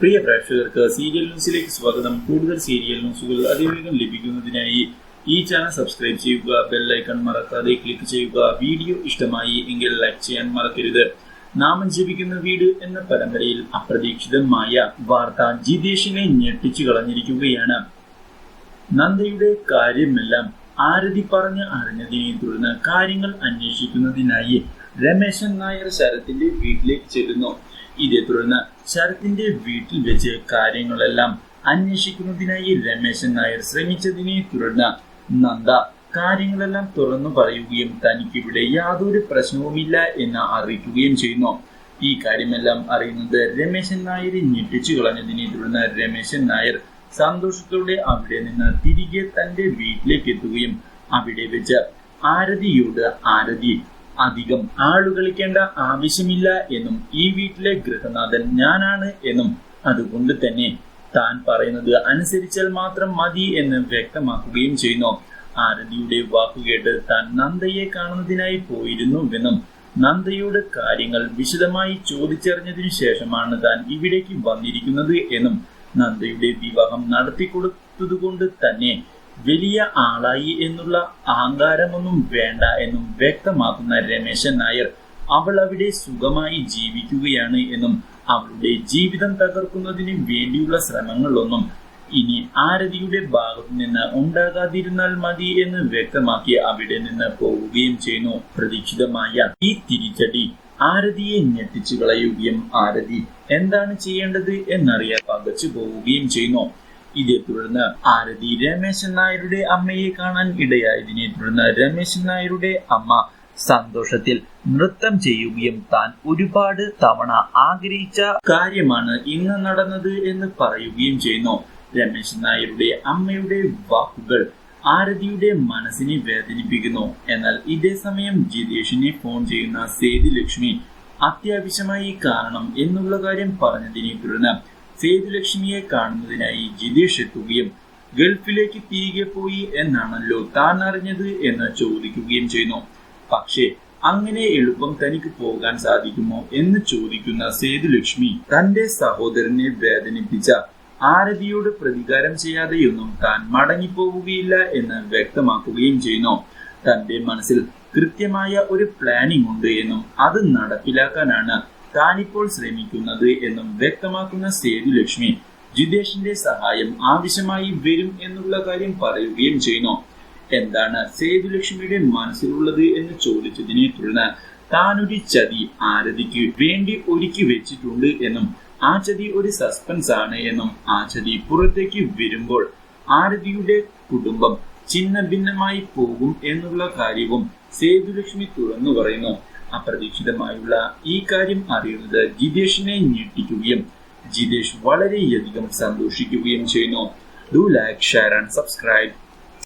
പ്രിയ പ്രേക്ഷകർക്ക് സീരിയൽ ന്യൂസിലേക്ക് സ്വാഗതം. കൂടുതൽ സീരിയൽ ന്യൂസുകൾ അതിവേഗം ലഭിക്കുന്നതിനായി ഈ ചാനൽ സബ്സ്ക്രൈബ് ചെയ്യുക, ബെൽ ഐക്കൺ മറക്കാതെ ക്ലിക്ക് ചെയ്യുക. വീഡിയോ ഇഷ്ടമായി എങ്കിൽ ലൈക്ക് ചെയ്യാൻ മറക്കരുത്. നാമം ജപിക്കുന്ന വീട് എന്ന പരമ്പരയിൽ അപ്രതീക്ഷിതമായ വാർത്ത ജിതേഷിനെ ഞെട്ടിച്ചു കളഞ്ഞിരിക്കുകയാണ്. നന്ദയുടെ കാര്യമെല്ലാം ആരതി പറഞ്ഞ് അറിഞ്ഞതിനെ തുടർന്ന് കാര്യങ്ങൾ അന്വേഷിക്കുന്നതിനായി രമേശൻ നായർ ശരത്തിന്റെ വീട്ടിലേക്ക് ചെല്ലുന്നു. ഇതേ തുടർന്ന് ശരത്തിന്റെ വീട്ടിൽ വെച്ച് കാര്യങ്ങളെല്ലാം അന്വേഷിക്കുന്നതിനായി രമേശൻ നായർ ശ്രമിച്ചതിനെ തുടർന്ന് നന്ദ കാര്യങ്ങളെല്ലാം തുറന്നു പറയുകയും തനിക്കിവിടെ യാതൊരു പ്രശ്നവുമില്ല എന്ന് അറിയിക്കുകയും ചെയ്യുന്നു. ഈ കാര്യമെല്ലാം അറിയുന്നത് രമേശൻ നായരെ ഞെട്ടിച്ചു കളഞ്ഞതിനെ തുടർന്ന് രമേശൻ നായർ സന്തോഷത്തോടെ അവിടെ നിന്ന് തിരികെ തന്റെ വീട്ടിലേക്ക് എത്തുകയും അവിടെ വെച്ച് ആരതിയോട് ആരതി അധികം ആളുകളിക്കേണ്ട ആവശ്യമില്ല എന്നും ഈ വീട്ടിലെ ഗൃഹനാഥൻ ഞാനാണ് എന്നും അതുകൊണ്ട് തന്നെ താൻ പറയുന്നത് അനുസരിച്ചാൽ മാത്രം മതി എന്ന് വ്യക്തമാക്കുകയും ചെയ്യുന്നു. ആരതിയുടെ വാക്കുകേട്ട് താൻ നന്ദയെ കാണുന്നതിനായി പോയിരുന്നുവെന്നും നന്ദയോട് കാര്യങ്ങൾ വിശദമായി ചോദിച്ചറിഞ്ഞതിനു ശേഷമാണ് താൻ ഇവിടേക്ക് വന്നിരിക്കുന്നത് എന്നും നന്ദയുടെ വിവാഹം നടത്തിക്കൊടുത്തതുകൊണ്ട് തന്നെ വലിയ ആളായി എന്നുള്ള അഹങ്കാരമൊന്നും വേണ്ട എന്നും വ്യക്തമാക്കുന്ന രമേശൻ നായർ അവൾ അവിടെ സുഖമായി ജീവിക്കുകയാണ് എന്നും അവളുടെ ജീവിതം തകർക്കുന്നതിന് വേണ്ടിയുള്ള ശ്രമങ്ങളൊന്നും ഇനി ആരതിയുടെ ഭാഗത്തു നിന്ന് ഉണ്ടാകാതിരുന്നാൽ മതി എന്ന് വ്യക്തമാക്കി അവിടെ നിന്ന് പോവുകയും ചെയ്യുന്നു. പ്രതീക്ഷിതമായ ഈ തിരിച്ചടി ആരതിയെ ഞെട്ടിച്ചു കളയുകയും ആരതി എന്താണ് ചെയ്യേണ്ടത് എന്നറിയാൻ പകച്ചു പോവുകയും ചെയ്യുന്നു. ഇതേ തുടർന്ന് ആരതി രമേശൻ നായരുടെ അമ്മയെ കാണാൻ ഇടയായതിനെ തുടർന്ന് രമേശൻ നായരുടെ അമ്മ സന്തോഷത്തിൽ നൃത്തം ചെയ്യുകയും താൻ ഒരുപാട് തവണ ആഗ്രഹിച്ച കാര്യമാണ് ഇന്ന് നടന്നത് എന്ന് പറയുകയും ചെയ്യുന്നു. രമേശൻ നായരുടെ അമ്മയുടെ വാക്കുകൾ ആരതിയുടെ മനസ്സിനെ വേദനിപ്പിക്കുന്നു. എന്നാൽ ഇതേ സമയം ജിതേഷിനെ ഫോൺ ചെയ്യുന്ന സേതുലക്ഷ്മി അത്യാവശ്യമായി കാണണം എന്നുള്ള കാര്യം പറഞ്ഞതിനെ തുടർന്ന് സേതുലക്ഷ്മിയെ കാണുന്നതിനായി ജിതേഷ് എത്തുകയും ഗൾഫിലേക്ക് തിരികെ പോയി എന്നാണല്ലോ താൻ അറിഞ്ഞത് എന്ന് ചോദിക്കുകയും ചെയ്യുന്നു. പക്ഷേ അങ്ങനെ എളുപ്പം തനിക്ക് പോകാൻ സാധിക്കുമോ എന്ന് ചോദിക്കുന്ന സേതുലക്ഷ്മി തന്റെ സഹോദരനെ വേദനിപ്പിച്ച ആരതിയോട് പ്രതികാരം ചെയ്യാതെയൊന്നും താൻ മടങ്ങിപ്പോവുകയില്ല എന്ന് വ്യക്തമാക്കുകയും ചെയ്യുന്നു. തന്റെ മനസ്സിൽ കൃത്യമായ ഒരു പ്ലാനിംഗ് ഉണ്ട് എന്നും അത് നടപ്പിലാക്കാനാണ് താനിപ്പോൾ ശ്രമിക്കുന്നത് എന്നും വ്യക്തമാക്കുന്ന സേതുലക്ഷ്മി ജിതേഷിന്റെ സഹായം ആവശ്യമായി വരും എന്നുള്ള കാര്യം പറയുകയും ചെയ്യുന്നു. എന്താണ് സേതുലക്ഷ്മിയുടെ മനസ്സിലുള്ളത് എന്ന് ചോദിച്ചതിനെ തുടർന്ന് താനൊരു ചതി ആരതിക്ക് വേണ്ടി ഒരുക്കി വെച്ചിട്ടുണ്ട് എന്നും ആ ചതി ഒരു സസ്പെൻസ് ആണ് എന്നും ആ ചതി പുറത്തേക്ക് വരുമ്പോൾ ആരതിയുടെ കുടുംബം ചിന്ന ഭിന്നമായി പോകും എന്നുള്ള കാര്യവും സേതുലക്ഷ്മി തുറന്നു പറയുന്നു. അപ്രതീക്ഷിതമായുള്ള ഈ കാര്യം അറിയുന്നത് ജിതേഷിനെ ഞെട്ടിക്കുകയും ജിതേഷ് വളരെയധികം സന്തോഷിക്കുകയും ചെയ്യുന്നു. Do like, share and subscribe.